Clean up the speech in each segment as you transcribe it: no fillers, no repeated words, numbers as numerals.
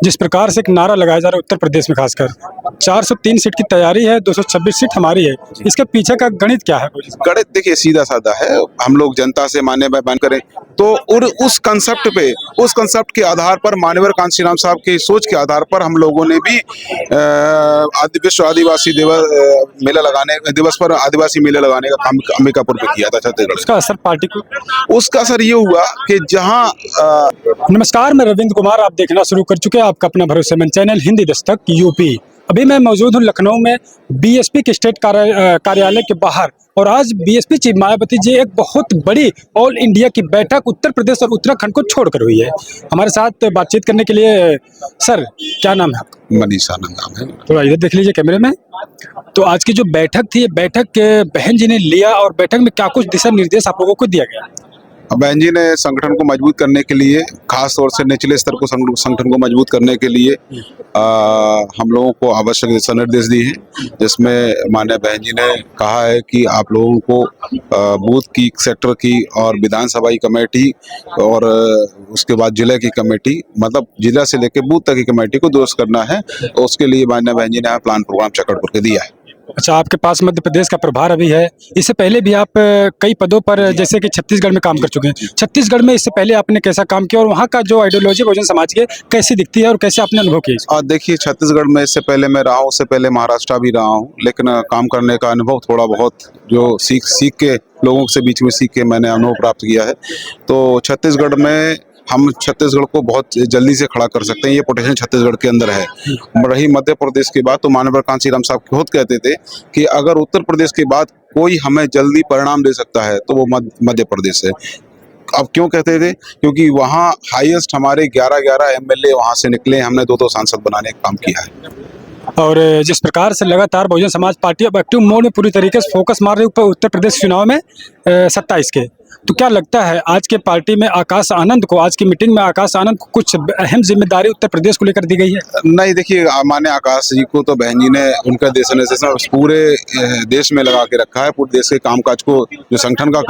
जिस प्रकार से एक नारा लगाया जा रहा है उत्तर प्रदेश में खासकर 403 सीट की तैयारी है, 226 सीट हमारी है। इसके पीछे का गणित क्या है? गणित देखिए सीधा साधा है, हम लोग जनता से मान्य बयान करें तो और उस कंसेप्ट के आधार पर मान्यवर कांशीराम साहब की सोच के आधार पर हम लोगों ने भी विश्व आदिवासी मेला लगाने दिवस पर आदिवासी मेला लगाने का काम अंबिकापुर में किया था छत्तीसगढ़। उसका असर पार्टी को? उसका असर ये हुआ कि जहां नमस्कार, मैं रविंद्र कुमार, आप देखना शुरू कर चुके हैं आपका अपना भरोसेमंद चैनल हिंदी दस्तक यूपी। अभी मैं मौजूद हूं लखनऊ में बीएसपी के स्टेट कार्यालय के बाहर, और आज बीएसपी चीफ मायावती जी एक बहुत बड़ी ऑल इंडिया की बैठक उत्तर प्रदेश और उत्तराखंड को छोड़कर हुई है। हमारे साथ बातचीत करने के लिए सर, क्या नाम है आपका? मनीष आनंद नाम है। थोड़ा इधर देख लीजिए कैमरे में। तो आज की जो बैठक थी, बैठक बहन जी ने लिया, और बैठक में क्या कुछ दिशा निर्देश आप लोगों को दिया गया? बहन जी ने संगठन को मजबूत करने के लिए, खास तौर से निचले स्तर को संगठन को मजबूत करने के लिए हम लोगों को आवश्यक दिशा निर्देश दिए हैं, जिसमें माननीय बहन जी ने कहा है कि आप लोगों को बूथ की, सेक्टर की और विधानसभा की कमेटी और उसके बाद जिले की कमेटी, मतलब जिला से लेकर बूथ तक की कमेटी को दुरुस्त करना है। तो उसके लिए माननीय बहन जी ने प्लान प्रोग्राम चक्र करके दिया है। अच्छा, आपके पास मध्य प्रदेश का प्रभार अभी है। इससे पहले भी आप कई पदों पर, जैसे कि छत्तीसगढ़ में काम कर चुके हैं। छत्तीसगढ़ में इससे पहले आपने कैसा काम किया, और वहाँ का जो आइडियोलॉजी बहुजन समाज की कैसी दिखती है, और कैसे आपने अनुभव किया? और देखिए, छत्तीसगढ़ में इससे पहले मैं रहा हूँ, उससे पहले महाराष्ट्र भी रहा हूँ, लेकिन काम करने का अनुभव थोड़ा बहुत जो सीख के लोगों से बीच में सीख के मैंने अनुभव प्राप्त किया है। तो छत्तीसगढ़ में हम छत्तीसगढ़ को बहुत जल्दी से खड़ा कर सकते हैं, ये पोटेंशियल छत्तीसगढ़ के अंदर है। रही मध्य प्रदेश की बात, तो माननीय कांशीराम साहब खुद कहते थे कि अगर उत्तर प्रदेश के बाद कोई हमें जल्दी परिणाम दे सकता है तो वो मध्य प्रदेश है। अब क्यों कहते थे? क्योंकि वहाँ हाईएस्ट हमारे 11 एमएलए वहाँ से निकले, हमने 2 सांसद बनाने का काम किया है। और जिस प्रकार से लगातार बहुजन समाज पार्टी अब एक्टिव मोड में पूरी तरीके से फोकस मार रही है उत्तर प्रदेश चुनाव में 27 के, तो क्या लगता है आज के पार्टी में आकाश आनंद को, आज की मीटिंग में आकाश आनंद को कुछ अहम जिम्मेदारी उत्तर प्रदेश को लेकर दी गई है? नहीं, देखिए, माननीय आकाश जी को तो बहन जी ने उनका दिशा पूरे देश में लगा के रखा है। पूरे देश के कामकाज को, जो संगठन का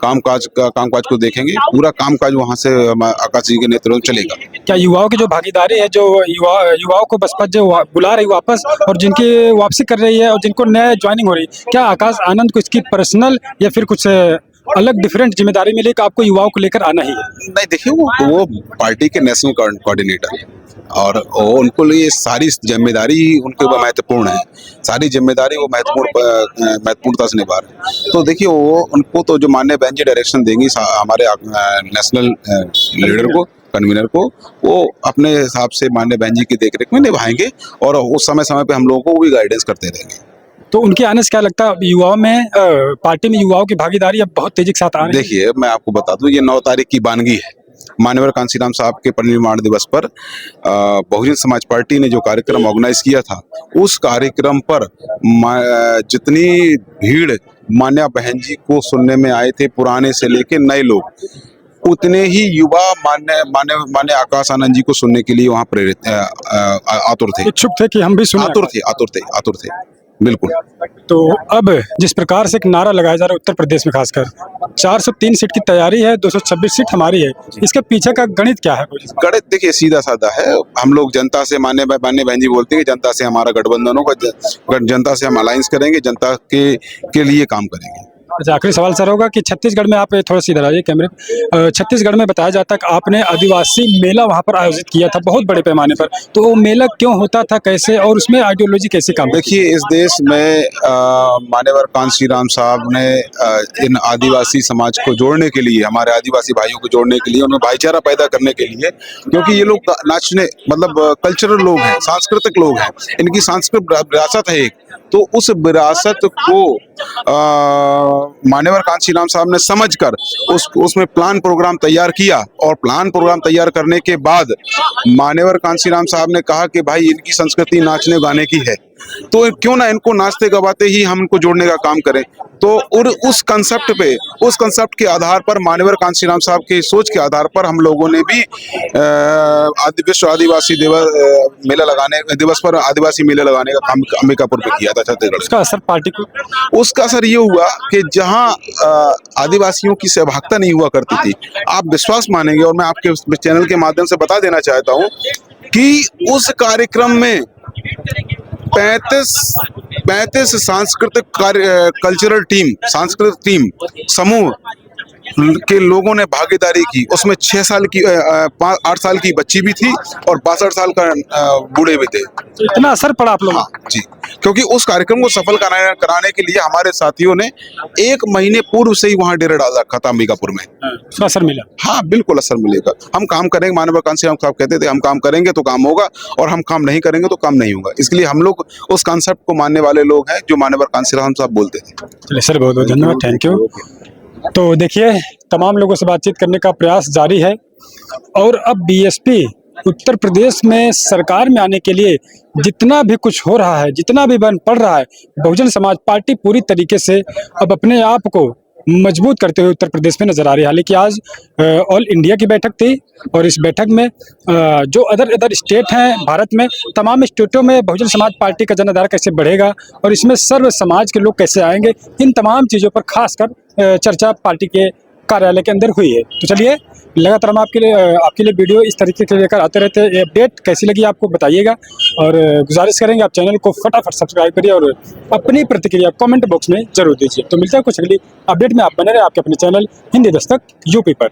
कामकाज को देखेंगे, पूरा कामकाज वहाँ से आकाश जी के नेतृत्व में चलेगा। क्या युवाओं की जो भागीदारी है, जो युवाओं को बसपा जो बुला रही वापस, और जिनकी वापसी कर रही है और जिनको नया ज्वाइनिंग हो रही, क्या आकाश आनंद को इसकी पर्सनल या फिर कुछ अलग डिफरेंट जिम्मेदारी मिली कि आपको युवाओं को लेकर आना ही है? नहीं, देखिए, वो पार्टी के नेशनल कोऑर्डिनेटर है, और उनको लिए सारी जिम्मेदारी उनके ऊपर महत्वपूर्ण है। सारी जिम्मेदारी वो महत्वपूर्णता से निभा रहे हैं। तो देखिए, वो उनको तो जो माननीय बहन जी डायरेक्शन देंगी हमारे नेशनल लीडर को, कन्वीनर को, वो अपने हिसाब से माननीय बहन जी की देखरेख में निभाएंगे, और उस समय पे हम लोगों को भी गाइडेंस करते रहेंगे। तो उनके आने से क्या लगता है युवाओं में, पार्टी में युवाओं की भागीदारी अब बहुत तेजी के साथ आ रही है? देखिए, मैं आपको बता दूं, ये 9 तारीख की बानगी है। मान्यवर कांशीराम साहब के परिनिर्वाण दिवस पर बहुजन समाज पार्टी ने जो कार्यक्रम ऑर्गेनाइज किया था, उस कार्यक्रम पर जितनी भीड़ मान्या बहन जी को सुनने में आए थे, पुराने से लेके नए लोग, उतने ही युवा मान्य आकाश आनंद जी को सुनने के लिए वहाँ प्रेरित आतुर थे, इच्छुक थे कि हम भी सुने। आतुर थे, बिल्कुल। तो अब जिस प्रकार से एक नारा लगाया जा रहा है उत्तर प्रदेश में खासकर 403 सीट की तैयारी है, 226 सीट हमारी है, इसके पीछे का गणित क्या है? गणित देखिए सीधा साधा है, हम लोग जनता से, मान्य बहन जी बोलते हैं कि जनता से हमारा गठबंधन होगा, जनता से हम अलायंस करेंगे, जनता के लिए काम करेंगे। अच्छा, आखिरी सवाल सर होगा कि छत्तीसगढ़ में, आप थोड़ा सा इधर आइए कैमरे, छत्तीसगढ़ में बताया जाता है कि आपने आदिवासी मेला वहाँ पर आयोजित किया था बहुत बड़े पैमाने पर, तो वो मेला क्यों होता था, कैसे, और उसमें आइडियोलॉजी कैसे काम? देखिए, इस देश में मान्यवर कांशीराम साहब ने इन आदिवासी समाज को जोड़ने के लिए, हमारे आदिवासी भाइयों को जोड़ने के लिए, उनमें भाईचारा पैदा करने के लिए, क्योंकि ये लोग नाचने, मतलब कल्चरल लोग हैं, सांस्कृतिक लोग हैं, इनकी सांस्कृतिक विरासत है एक, तो उस विरासत को मान्यवर कांशीराम साहब ने समझकर उसमें प्लान प्रोग्राम तैयार किया, और प्लान प्रोग्राम तैयार करने के बाद मान्यवर कांशीराम साहब ने कहा कि भाई, इनकी संस्कृति नाचने गाने की है, तो क्यों ना इनको नाचते गवाते ही हम इनको जोड़ने का काम करें। तो और उस कंसेप्ट के आधार पर मान्यवर कांशीराम साहब की सोच के आधार पर हम लोगों ने भी विश्व आदिवासी दिवस पर आदिवासी मेले लगाने का काम अंबिकापुर में किया था छत्तीसगढ़। उसका असर पार्टी को, उसका असर ये हुआ कि जहां आदिवासियों की सहभागिता नहीं हुआ करती थी, आप विश्वास मानेंगे और मैं आपके चैनल के माध्यम से बता देना चाहता हूं कि उस कार्यक्रम में 35 सांस्कृतिक टीम समूह के लोगों ने भागीदारी की। उसमें 8 साल की बच्ची भी थी और 62 साल का बूढ़े भी थे। इतना असर पड़ा आप लोगों हाँ जी, क्योंकि उस कार्यक्रम को सफल कराने के लिए हमारे साथियों ने 1 महीने पूर्व से ही वहां डेरा डाल रखा था अंबिकापुर में। उसका असर मिला। हाँ, बिल्कुल असर मिलेगा। हम काम करेंगे, मानव कांशीराम साहब कहते थे हम काम करेंगे तो काम होगा और हम काम नहीं करेंगे तो काम नहीं होगा। इसलिए हम लोग उस कॉन्सेप्ट को मानने वाले लोग हैं जो मानव कांशीराम साहब बोलते थे। चलिए सर, बहुत बहुत धन्यवाद, थैंक यू। तो देखिए, तमाम लोगों से बातचीत करने का प्रयास जारी है और अब बीएसपी उत्तर प्रदेश में सरकार में आने के लिए जितना भी कुछ हो रहा है, जितना भी बन पड़ रहा है, बहुजन समाज पार्टी पूरी तरीके से अब अपने आप को मजबूत करते हुए उत्तर प्रदेश में नजर आ रही है। हालांकि आज ऑल इंडिया की बैठक थी और इस बैठक में जो अदर स्टेट हैं भारत में, तमाम स्टेटों में बहुजन समाज पार्टी का जनाधार कैसे बढ़ेगा और इसमें सर्व समाज के लोग कैसे आएंगे, इन तमाम चीज़ों पर खासकर चर्चा पार्टी के कार्यालय के अंदर हुई है। तो चलिए, लगातार हम आपके लिए वीडियो इस तरीके के लेकर आते रहते हैं। अपडेट कैसी लगी आपको बताइएगा और गुजारिश करेंगे आप चैनल को फटाफट सब्सक्राइब करिए और अपनी प्रतिक्रिया कमेंट बॉक्स में जरूर दीजिए। तो मिलता है कुछ अगली अपडेट में, आप बने रहे आपके अपने चैनल हिंदी दस्तक यूपी पर।